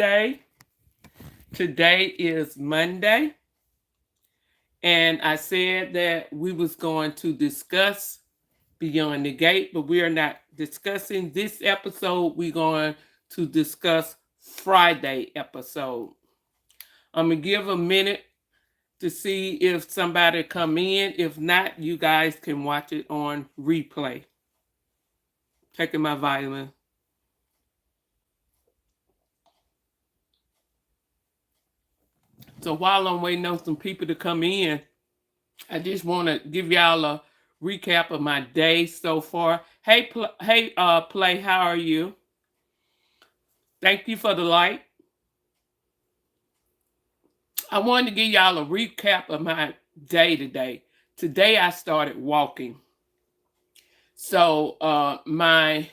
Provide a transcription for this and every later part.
Day. Today is Monday, and I said that we was going to discuss Beyond the Gate, but we are not discussing this episode. We're going to discuss Friday episode. I'm gonna give a minute to see if somebody come in. If not, you guys can watch it on replay. Taking my vitamin. So while I'm waiting on some people to come in, I just want to give y'all a recap of my day so far. Play, how are you? Thank you for the like. I wanted to give y'all a recap of my day today. Today I started walking. So my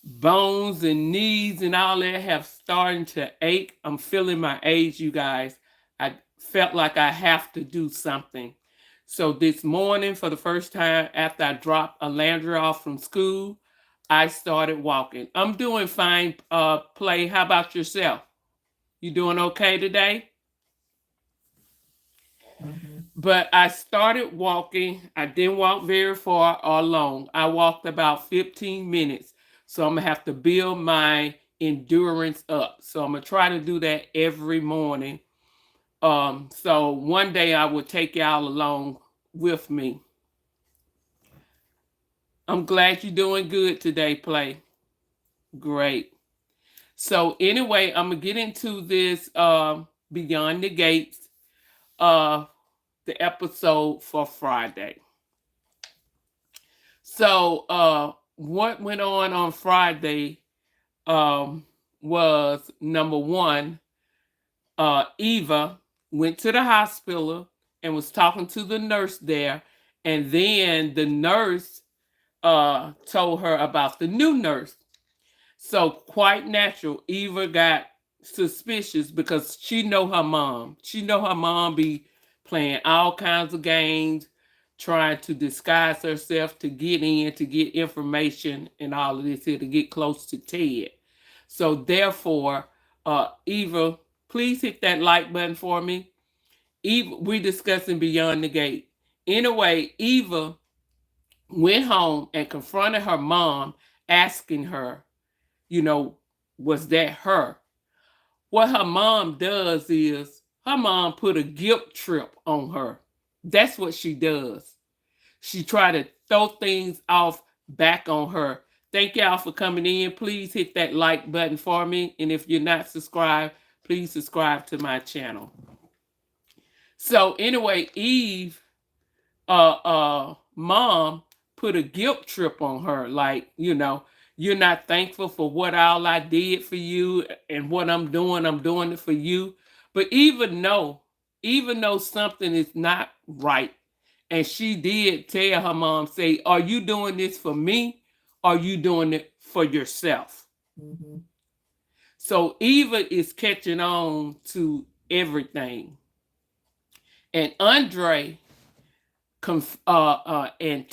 bones and knees and all that have started to ache. I'm feeling my age, you guys. I felt like I have to do something. So this morning, for the first time after I dropped Alandra off from school, I started walking. I'm doing fine, Play. How about yourself? You doing okay today? But I started walking. I didn't walk very far or long. I walked about 15 minutes. So I'm going to have to build my endurance up. So I'm going to try to do that every morning. So one day I will take y'all along with me. I'm glad you're doing good today, Play. Great. So anyway, I'm going to get into this Beyond the Gates, the episode for Friday. So what went on Friday was number one, Eva went to the hospital and was talking to the nurse there. And then the nurse told her about the new nurse. So quite natural, Eva got suspicious because she know her mom. She know her mom be playing all kinds of games, trying to disguise herself to get in, to get information and all of this here, to get close to Ted. So therefore, Eva, please hit that like button for me. Eva, we're discussing Beyond the Gate. Anyway, Eva went home and confronted her mom, asking her, was that her? What her mom does is her mom put a guilt trip on her. That's what she does. She try to throw things off back on her. Thank y'all for coming in. Please hit that like button for me. And if you're not subscribed, please subscribe to my channel. So anyway, Eve, mom put a guilt trip on her. Like, you're not thankful for what all I did for you and what I'm doing it for you. But even though something is not right, and she did tell her mom, say, are you doing this for me? Or are you doing it for yourself? Mm-hmm. So Eva is catching on to everything. And Andre and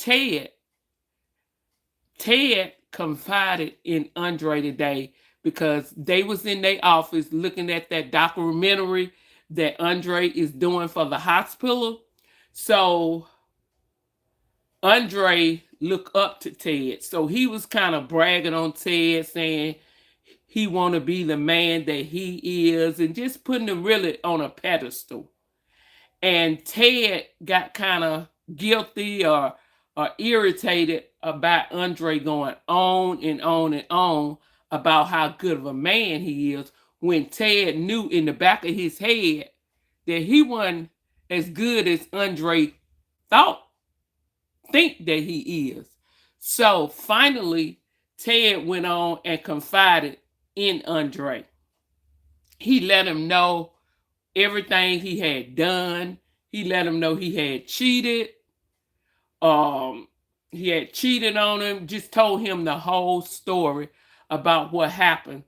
Ted confided in Andre today because they was in their office looking at that documentary that Andre is doing for the hospital. So Andre looked up to Ted. So he was kind of bragging on Ted, saying he want to be the man that he is and just putting him really on a pedestal. And Ted got kind of guilty or irritated about Andre going on and on and on about how good of a man he is, when Ted knew in the back of his head that he wasn't as good as Andre think that he is. So finally, Ted went on and confided in Andre. He let him know everything he had done. He let him know he had cheated. He had cheated on him. Just told him the whole story about what happened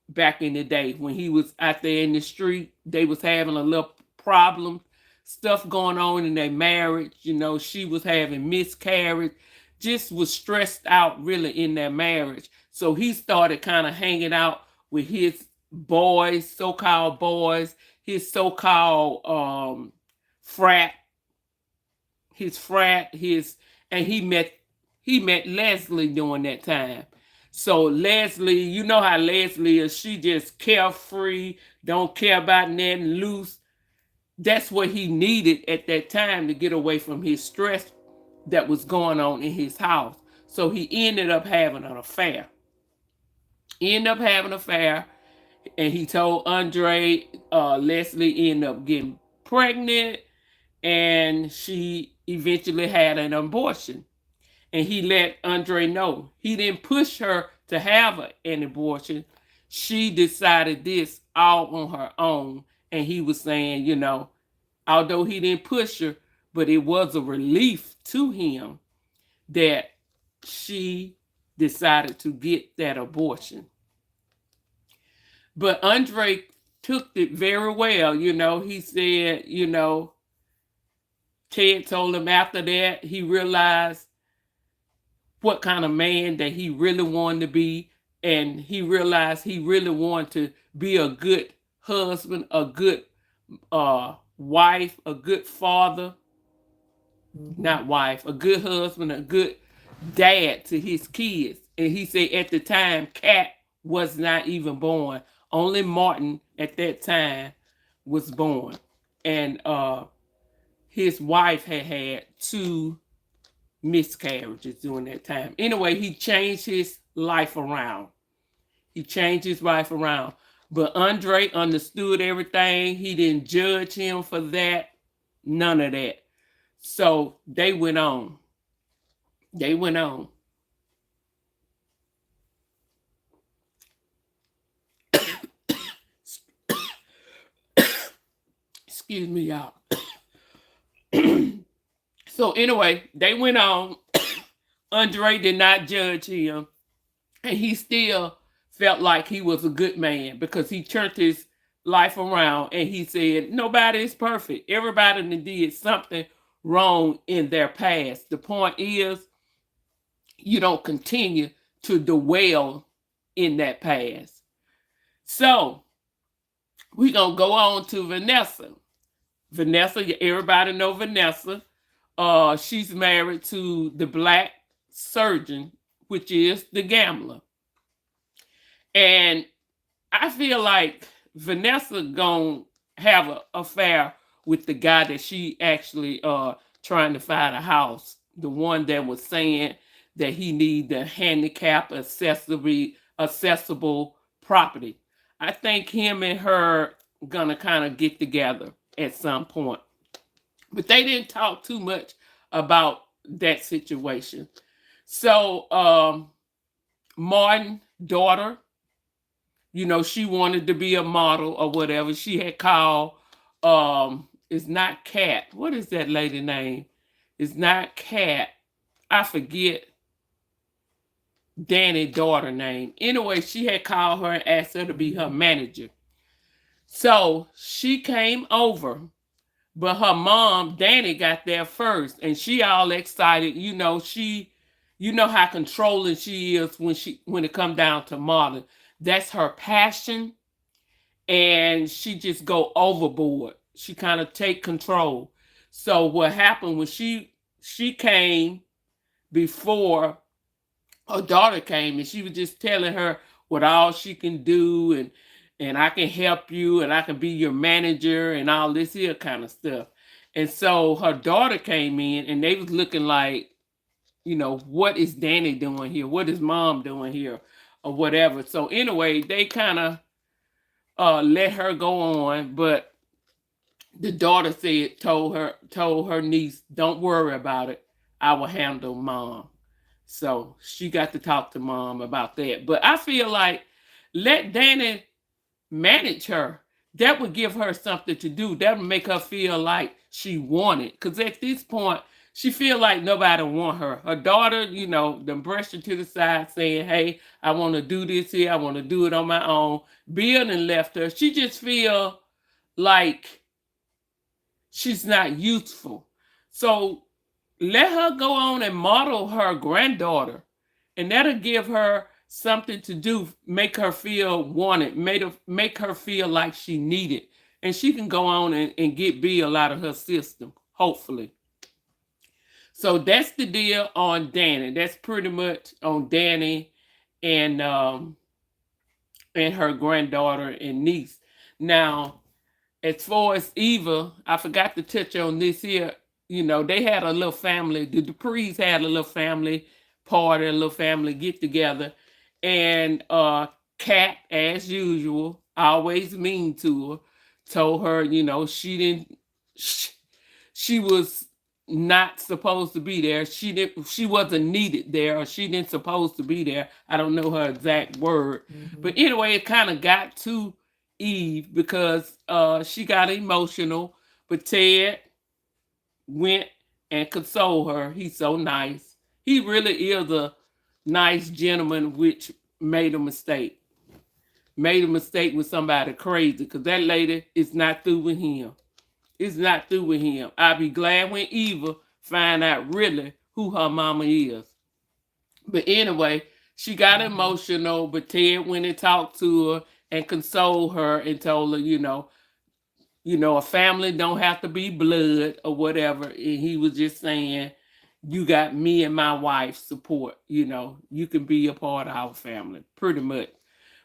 back in the day when he was out there in the street. They was having a little problem, stuff going on in their marriage. She was having miscarriage, just was stressed out really in their marriage. So he started kind of hanging out with his boys, so-called boys, his so-called frat, his and he met Leslie during that time. So Leslie, you know how Leslie is, she just carefree, don't care about nothing, loose. That's what he needed at that time to get away from his stress that was going on in his house. So he ended up having an affair. And he told Andre. Leslie ended up getting pregnant, and she eventually had an abortion. And he let Andre know. He didn't push her to have an abortion. She decided this all on her own. And he was saying, although he didn't push her, but it was a relief to him that she decided to get that abortion. But Andre took it very well. He said, Ted told him after that, he realized what kind of man that he really wanted to be. And he realized he really wanted to be a good husband, a good wife, a good father, not wife, a good husband, a good dad to his kids. And he said at the time, Kat was not even born. Only Martin at that time was born. And his wife had 2 miscarriages during that time. Anyway, he changed his life around. But Andre understood everything. He didn't judge him for that. None of that. So they went on. Excuse me, y'all. So anyway, they went on. Andre did not judge him. And he still felt like he was a good man because he turned his life around, and he said, nobody is perfect. Everybody did something wrong in their past. The point is, you don't continue to dwell in that past. So we're going to go on to Vanessa. Everybody know Vanessa. She's married to the black surgeon, which is the gambler. And I feel like Vanessa gonna have an affair with the guy that she actually trying to find a house. The one that was saying that he need the handicap accessible property. I think him and her gonna kind of get together at some point. But they didn't talk too much about that situation. So Martin's daughter, she wanted to be a model or whatever. She had called, it's not Kat. What is that lady name? It's not Kat. I forget Danny's daughter name. Anyway, she had called her and asked her to be her manager. So she came over, but her mom, Danny, got there first, and she all excited. You know how controlling she is when it come down to modeling. That's her passion, and she just go overboard. She kind of take control. So what happened when she came before her daughter came, and she was just telling her what all she can do, and I can help you, and I can be your manager, and all this here kind of stuff. And so her daughter came in, and they was looking like, what is Danny doing here? What is mom doing here? Or whatever. So anyway, they kind of let her go on, but the daughter told her niece, don't worry about it. I will handle mom. So she got to talk to mom about that. But I feel like let Danny manage her. That would give her something to do. That would make her feel like she wanted. Because at this point, she feel like nobody want her. Her daughter, them brushed her to the side saying, hey, I want to do this here. I want to do it on my own. Bill and left her. She just feel like she's not useful. So let her go on and model her granddaughter. And that'll give her something to do, make her feel wanted, make her feel like she needed. And she can go on and get Bill out of her system, hopefully. So that's the deal on Danny. That's pretty much on Danny and her granddaughter and niece. Now, as far as Eva, I forgot to touch on this here. You know, they had a little family. The Duprees had a little family party, a little family get together, and Kat, as usual, always mean to her, told her, you know, she was not supposed to be there. She wasn't needed there, or she didn't supposed to be there. I don't know her exact word. But anyway, it kind of got to Eve because she got emotional. But Ted went and consoled her. He's so nice. He really is a nice gentleman, which made a mistake. Made a mistake with somebody crazy, because that lady is not through with him. It's not through with him. I'll be glad when Eva find out really who her mama is. But anyway, she got emotional, but Ted went and talked to her and consoled her and told her, you know, a family don't have to be blood or whatever. And he was just saying, you got me and my wife's support. You know, you can be a part of our family, pretty much.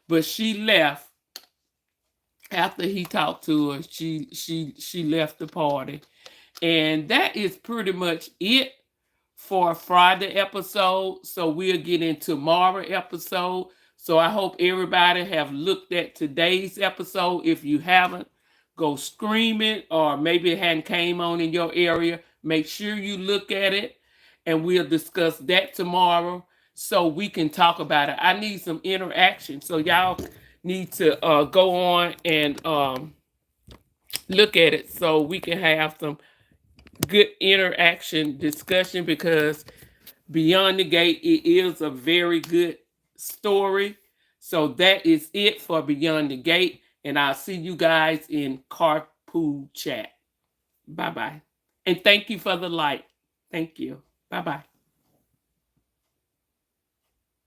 But she left after he talked to her. She left the party. And that is pretty much it for Friday episode. So we'll get into tomorrow episode. So I hope everybody have looked at today's episode. If you haven't, go stream it, or maybe it hadn't came on in your area. Make sure you look at it, and we'll discuss that tomorrow so we can talk about it. I need some interaction. So y'all need to go on and look at it so we can have some good interaction discussion, because Beyond the Gate, it is a very good story. So that is it for Beyond the Gate, and I'll see you guys in Carpool Chat. Bye-bye. And thank you for the like. Thank you. Bye-bye.